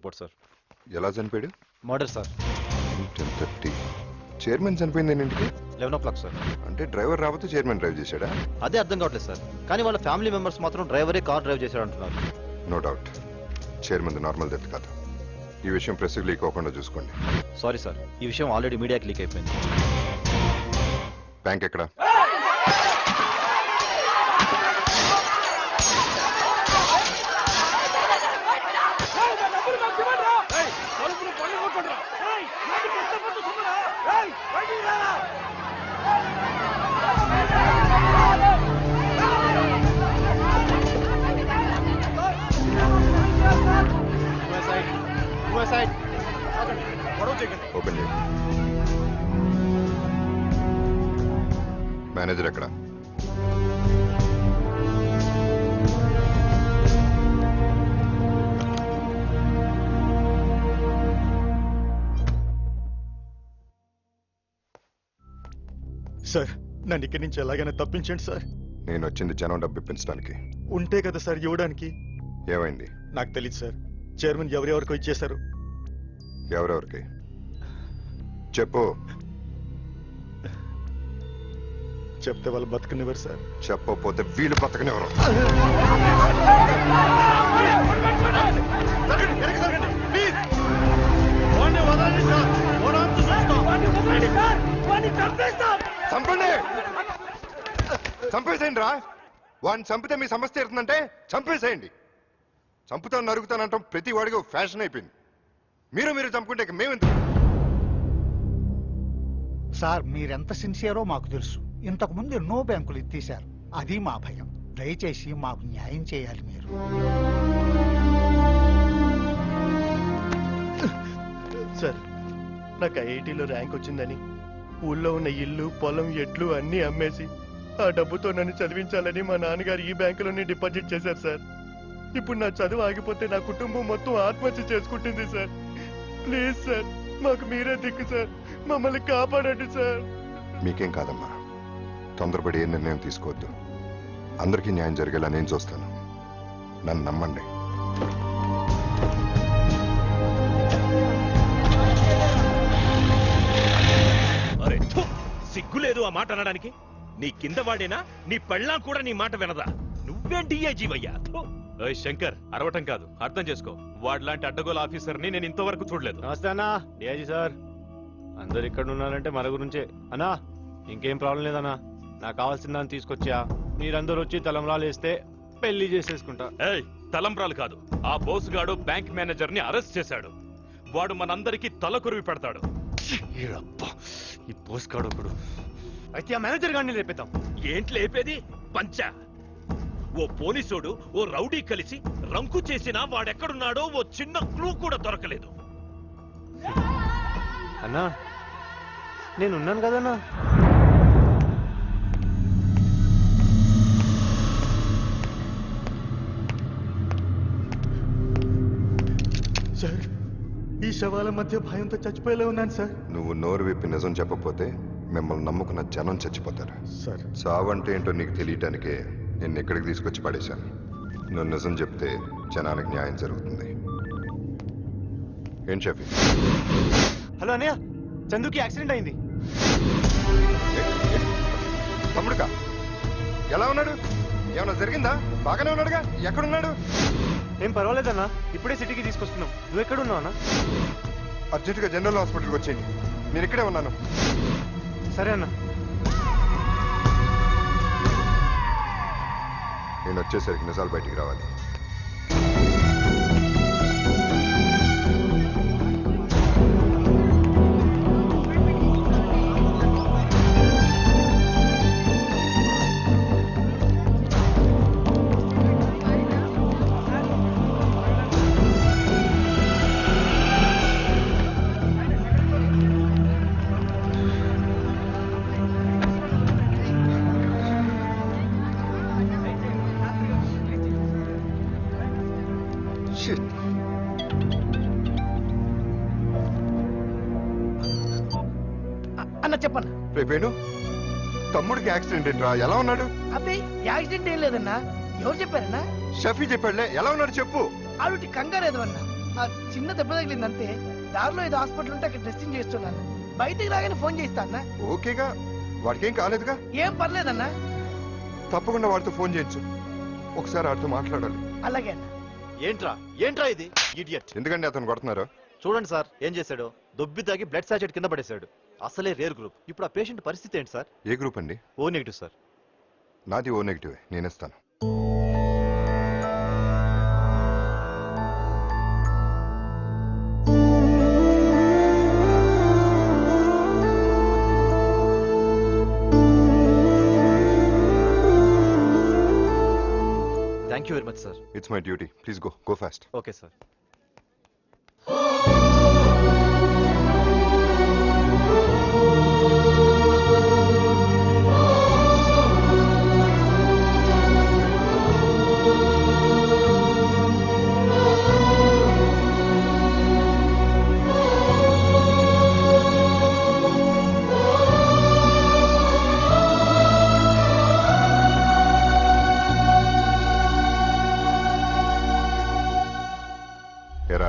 Report sir. ఎలా చనిపోయాడు? Murder sir. 10:30. Chairman చనిపోయింది ఏంటి? 11 o'clock సార్. అంటే డ్రైవర్ రాబోతే చైర్మన్ డ్రైవ్ చేశాడా? అదే అర్థం కావట్లేదు సార్. కానీ వాళ్ళ ఫ్యామిలీ మెంబర్స్ మాత్రం డ్రైవరే కార్ డ్రైవ్ చేశాడు అంటున్నారు. No doubt chairman normal death కాదు. ఈ విషయం ప్రెస్కి లీక్ అవ్వకుండా చూసుకోండి. సారీ సార్, ఈ విషయం ఆల్రెడీ మీడియాకి లీక్ అయిపోయింది. బ్యాంక్ ఎక్కడ? ఓపెన్ చేయండి. మేనేజర్ ఎక్కడ? సార్ నన్ను ఇక్కడి నుంచి ఎలాగైనా తప్పించండి సార్. నేను వచ్చింది జనం డబ్బు ఇప్పించడానికి. ఉంటే కదా సార్ ఇవ్వడానికి. ఏమైంది? నాకు తెలియదు సార్. చైర్మన్ ఎవరెవరికో ఇచ్చేశారు. ఎవరెవరికి చెప్పు. చెప్తే వాళ్ళు బతకనివ్వరు సార్. చెప్పకపోతే వీళ్ళు బతకనివ్వరు. చంపండి, చంపేసేయండి రా. వాడిని చంపితే మీ సమస్య తీరుతుందంటే చంపేసేయండి. చంపుతాను నరుగుతానంటాం ప్రతి వాడికి ఫ్యాషన్ అయిపోయింది. మీరు చంపుకుంటే మేమెందుకు? సార్ మీరెంత సిన్సియరో మాకు తెలుసు. ఇంతకు ముందు ఎన్నో బ్యాంకులు ఎత్తేశారు. అది మా భయం. దయచేసి మాకు న్యాయం చేయాలి మీరు. సార్ నాకు ఐఐటీలో ర్యాంక్ వచ్చిందని ఊళ్ళో ఉన్న ఇల్లు పొలం ఎడ్లు అన్నీ అమ్మేసి ఆ డబ్బుతో నన్ను చదివించాలని మా నాన్నగారు ఈ బ్యాంకులోనే డిపాజిట్ చేశారు సార్. ఇప్పుడు నా చదువు ఆగిపోతే నా కుటుంబం మొత్తం ఆత్మహత్య చేసుకుంటుంది సార్. ప్లీజ్ సార్, మాకు మీరే దిక్కు సార్. మమ్మల్ని కాపాడండి సార్. మీకేం కాదమ్మా, తొందరపడి ఏ నిర్ణయం తీసుకోవద్దు. అందరికీ న్యాయం జరిగేలా నేను చూస్తాను. నన్ను నమ్మండి. అరే సిగ్గులేదు ఆ మాట అనడానికి. నీ కింద వాడేనా నీ పెళ్ళాం కూడా నీ మాట వినదా? నువ్వేం డిఐజీవయ్యా? శంకర్, అరవటం కాదు, అర్థం చేసుకో. వాడిలాంటి అడ్డగోలు ఆఫీసర్ని నేను ఇంతవరకు చూడలేదు. నమస్తే అన్నా, డిఐజీ సార్. అందరు ఇక్కడ ఉన్నారంటే మన గురించే అన్నా. ఇంకేం ప్రాబ్లం లేదన్నా. నాకు కావాల్సిన దాన్ని తీసుకొచ్చా. మీరందరూ వచ్చి తలంబ్రాలు వేస్తే పెళ్లి చేసేసుకుంటా. ఏయ్, తలంబ్రాలు కాదు, ఆ బోసుగాడు బ్యాంక్ మేనేజర్ ని అరెస్ట్ చేశాడు. వాడు మనందరికీ తల కొరివి పెడతాడు. ఈ బోసుగాడు ఒకడు. అయితే ఆ మేనేజర్ గారిని లేపేద్దాం. ఏంటి లేపేది? పంచా. ఓ పోలీసోడు ఓ రౌడీ కలిసి రంకు చేసినా వాడెక్కడున్నాడో ఓ చిన్న క్లూ కూడా దొరకలేదు. అన్నా నేనున్నాను కదన్నా. సార్ ఈ శవాల మధ్య భయంతో చచ్చిపోయేలా ఉన్నాను సార్. నువ్వు నోరు విప్పి నిజం చెప్పకపోతే మిమ్మల్ని నమ్ముకున్న జనం చచ్చిపోతారు సార్. చావంటే ఏంటో నీకు తెలియటానికే నిన్ను ఇక్కడికి తీసుకొచ్చి పడేశాను. నువ్వు నిజం చెప్తే జనానికి న్యాయం జరుగుతుంది. ఏం చెప్పి? హలో అన్నయ్య, చందుకి యాక్సిడెంట్ అయింది. తమ్ముడుగా ఎలా ఉన్నాడు? ఏమన్నా జరిగిందా? బాగానే ఉన్నాడుగా. ఎక్కడున్నాడు? ఏం పర్వాలేదన్నా, ఇప్పుడే సిటీకి తీసుకొస్తున్నాం. నువ్వు ఎక్కడున్నావు అన్నా? అర్జెంటుగా జనరల్ హాస్పిటల్కి వచ్చేయండి. నేను ఇక్కడే ఉన్నాను. సరే అన్నా. నేను వచ్చేసరికి నిజాలు బయటికి రావాలి. అన్న చెప్పన్న. రేపేను తమ్ముడికి యాక్సిడెంట్ ఏంట్రా? ఎలా ఉన్నాడు? అబ్బే యాక్సిడెంట్ ఏం లేదన్నా. ఎవరు చెప్పారన్నా? షఫీ చెప్పాడులే. ఎలా ఉన్నాడు చెప్పు. ఆవిటి కంగారేదో అన్నా. ఆ చిన్న దెబ్బ తగిలింది అంతే. దారిలో ఏదో హాస్పిటల్ ఉంటే అక్కడ టెస్టింగ్ చేస్తున్నాను. బయటికి రాగానే ఫోన్ చేస్తా అన్న. ఓకేగా, వాడికేం కాలేదుగా. ఏం పర్లేదన్నా. తప్పకుండా వాడితో ఫోన్ చేయొచ్చు. ఒకసారి వాడితో మాట్లాడాలి. అలాగే అన్న. ఏంట్రా ఇది ఇడియట్. ఎందుకంటే అతను కొడుతున్నారు. చూడండి సార్ ఏం చేశాడు. దొబ్బి తాగి బ్లడ్ సాచెట్ కింద పడేశాడు. అసలే రేర్ గ్రూప్. ఇప్పుడు ఆ పేషెంట్ పరిస్థితి ఏంటి సార్? ఏ గ్రూప్ అండి? O negative sir. నాది ఓ నెగిటివ్. నేనేస్తాను. Thank you very much sir. It's my duty. Please go fast. Okay sir. ఎరా,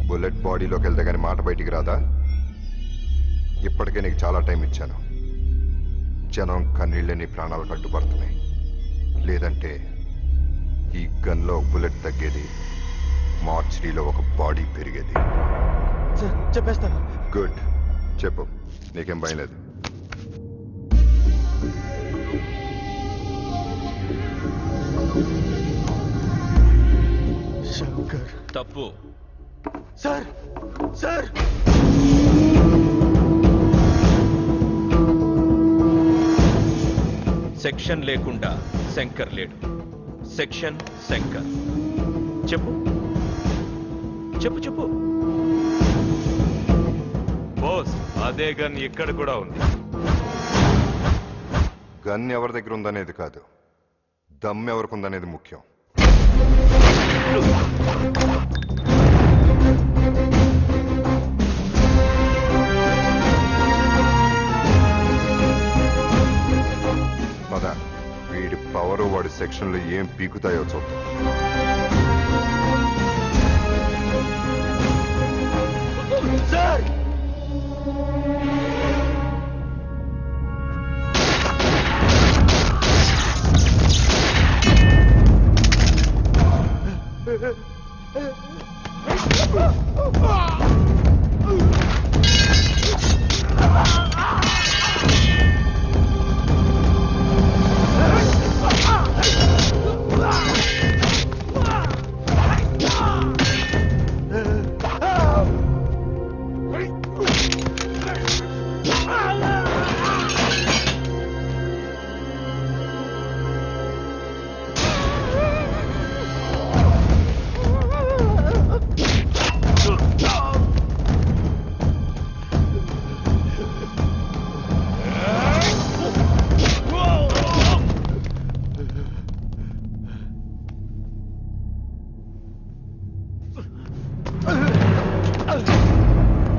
బుల్లెట్ బాడీలోకి వెళ్తే కానీ మాట బయటికి రాదా? ఇప్పటికే నీకు చాలా టైం ఇచ్చాను. జనం కన్నీళ్ళే నీ ప్రాణాలు కట్టుబడుతున్నాయి. లేదంటే ఈ గన్లో బుల్లెట్ తగ్గేది, మార్చరీలో ఒక బాడీ పెరిగేది. చెప్పేస్తాను. గుడ్, చెప్పు. నీకేం భయం లేదు. శంకర్. తప్పు. సార్ సార్ సెక్షన్ లేకుండా శంకర్ లేడు. సెక్షన్ శంకర్. చెప్పు చెప్పు చెప్పు. బాస్, అదే గన్ ఇక్కడ కూడా ఉంది. గన్ ఎవరి దగ్గర ఉందనేది కాదు, దమ్ ఎవరికి ఉందనేది ముఖ్యం. పద, వీడి పవర్ వాడి సెక్షన్లో ఏం పీకుతాయో చూద్దాం. సార్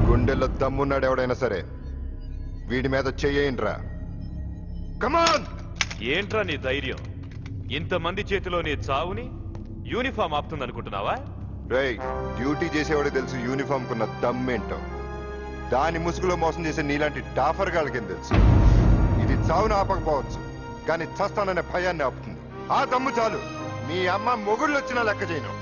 గుండెల్లో దమ్మున్నాడు ఎవడైనా సరే, వీడి మీద చెయ్యండిరా. కమాన్. ఏంట్రా నీ ధైర్యం? ఇంతమంది చేతిలో నీ చావుని యూనిఫామ్ ఆపుతుందనుకుంటున్నావా? రేయ్, డ్యూటీ చేసేవాడు తెలుసు యూనిఫామ్ కున్న దమ్మేంటో. దాని ముసుగులో మోసం చేసే నీలాంటి డాఫర్ గాళ్ళకేం తెలుసు. ఇది చావును ఆపకపోవచ్చు, కానీ చస్తాననే భయాన్ని ఆపుతుంది. ఆ దమ్ము చాలు. మీ అమ్మ మొగుళ్ళు వచ్చినా లెక్క చేయను.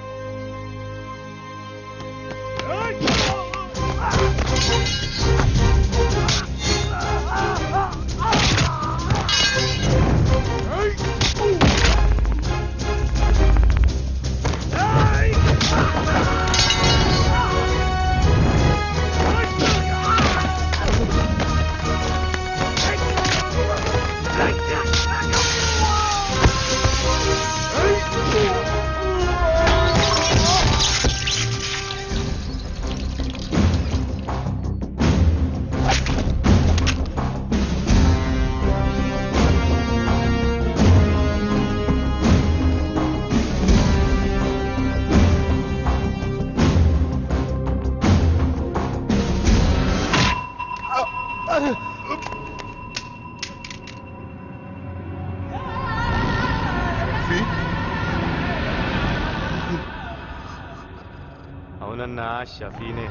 అన్నా షఫీనే.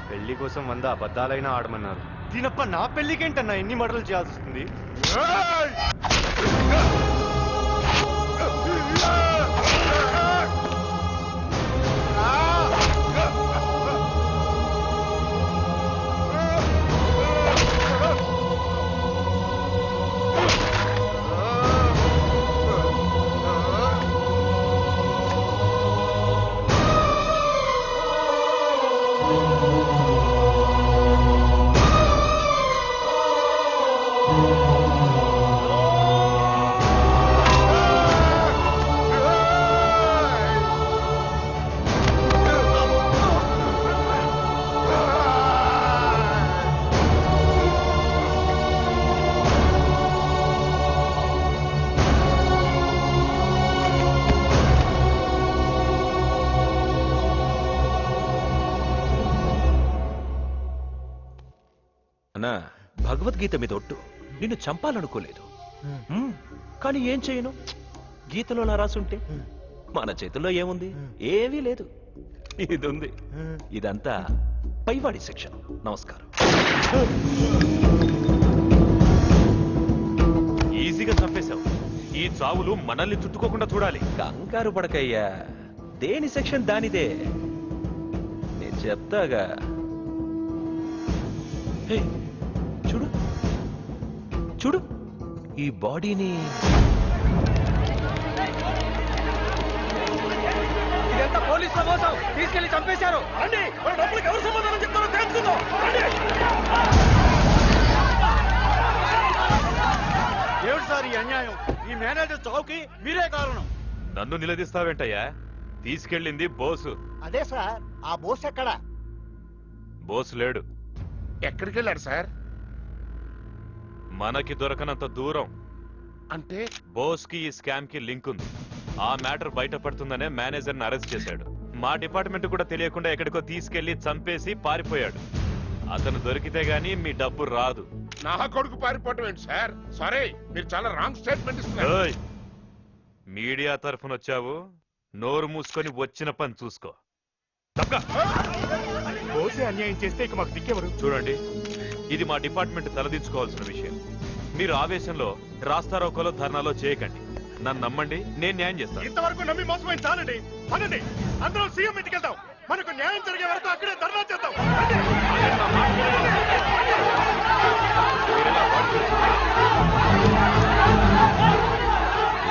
పెళ్లి కోసం 100 అబద్ధాలైనా ఆడమన్నారు. దీనప్ప నా పెళ్లికేంటన్నా ఎన్ని మడలు చేయాల్సి వస్తుంది? అన్నా, భగవద్గీత మీద ఒట్టు నిన్ను చంపాలనుకోలేదు. కానీ ఏం చేయను, గీతలో నా రాసుంటే మన చేతుల్లో ఏముంది? ఏమీ లేదు. ఇది ఉంది. ఇదంతా పైవాడి శిక్ష. నమస్కారం. ఈజీగా చంపేశావు. ఈ చావులు మనల్ని చుట్టుకోకుండా చూడాలి. కంగారు పడకయ్యా, దేని సెక్షన్ దానిదే. నేను చెప్తాగా. హే, చూడు చూడు, ఈ బాడీని ఇదంతా పోలీసుల మోసం. తీసుకెళ్లి చంపేశారు. రండి, మన డబ్బులకు ఎవరు సమాధానం చెప్తారో తెలుసుకుందాం. ఏమిటి సార్ ఈ అన్యాయం? ఈ మేనేజర్ చావుకి మీరే కారణం. నన్ను నిలదీస్తావేంటయ్యా? తీసుకెళ్ళింది బోసు. అదే సార్, ఆ బోస్ ఎక్కడ? బోసు లేడు. ఎక్కడికి వెళ్ళాడు సార్? మనకి దొరకనంత దూరం. అంటే బోస్ కి ఈ స్కామ్ కి లింక్ ఉంది. ఆ మ్యాటర్ బయటపడుతుందనే మేనేజర్ ని అరెస్ట్ చేశాడు. మా డిపార్ట్మెంట్ కూడా తెలియకుండా ఎక్కడికో తీసుకెళ్లి చంపేసి పారిపోయాడు. అతను దొరికితే గానీ మీ డబ్బు రాదు. నా కొడుకు పారిపోవటం ఏంటి సార్? సారీ, మీరు చాలా రాంగ్ స్టేట్మెంట్ ఇస్తున్నారు. ఏయ్! మీడియా తరఫున వచ్చావు, నోరు మూసుకొని వచ్చిన పని చూసుకో. తప్పకా. బోసే అన్యాయం చేస్తే ఇక మాకు దిక్కెవరు? చూడండి, ఇది మా డిపార్ట్మెంట్ తలదించుకోవాల్సిన విషయం. మీరు ఆవేశంలో రాస్తారోకోలో ధర్నాలో చేయకండి. నన్ను నమ్మండి, నేను న్యాయం చేస్తాను. ఇంతవరకు నమ్మి మోసమైన చాలండి. పదండి, అందరం సీఎం ఇంటికి వెళ్దాం. మనకు న్యాయం జరిగే వరకు అక్కడే ధర్నా చేద్దాం.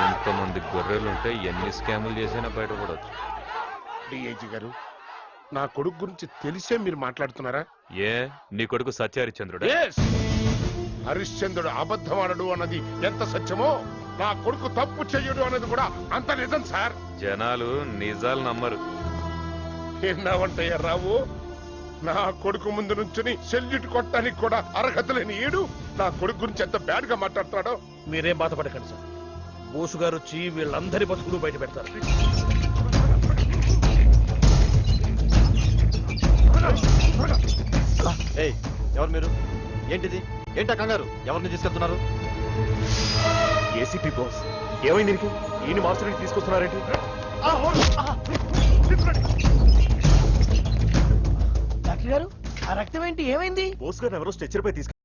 ఎంతమంది గొర్రెలుంటే ఎన్ని స్కాములు చేసినా బయటపడవచ్చు. డిఐజీ గారు, నా కొడుకు గురించి తెలిసే మీరు మాట్లాడుతున్నారా? ఏ, నీ కొడుకు సత్యహరిచంద్రుడా? Yes! హరిశ్చంద్రుడు అబద్ధమాడడు అన్నది ఎంత సత్యమో, నా కొడుకు తప్పు చెయ్యడు అన్నది కూడా అంత నిజం సార్. జనాలు నిజాలు నమ్మరు. ఎన్నావంటయ్యా రావు, నా కొడుకు ముందు నుంచుని సెల్యూట్ కొట్టడానికి కూడా అర్హత లేని ఈడు నా కొడుకు గురించి ఎంత బ్యాడ్ గా మాట్లాడుతున్నాడో. మీరేం బాధపడకండి సార్, బోసు గారు వచ్చి వీళ్ళందరి బతుకులు బయట పెడతారు. ఏయ్, ఎవరు మీరు? ఏంటిది? ఏంటా కంగారు? ఎవరిని తీసుకెళ్తున్నారు? ఏసీపీ బాస్, ఏమైంది నీకు? ఈయన మార్చడానికి తీసుకొస్తున్నారేంటి? డాక్టర్ గారు, ఆ రక్తం ఏంటి? ఏమైంది? బోస్ గారు ఎవరో స్ట్రెచ్చర్ పై తీసుకు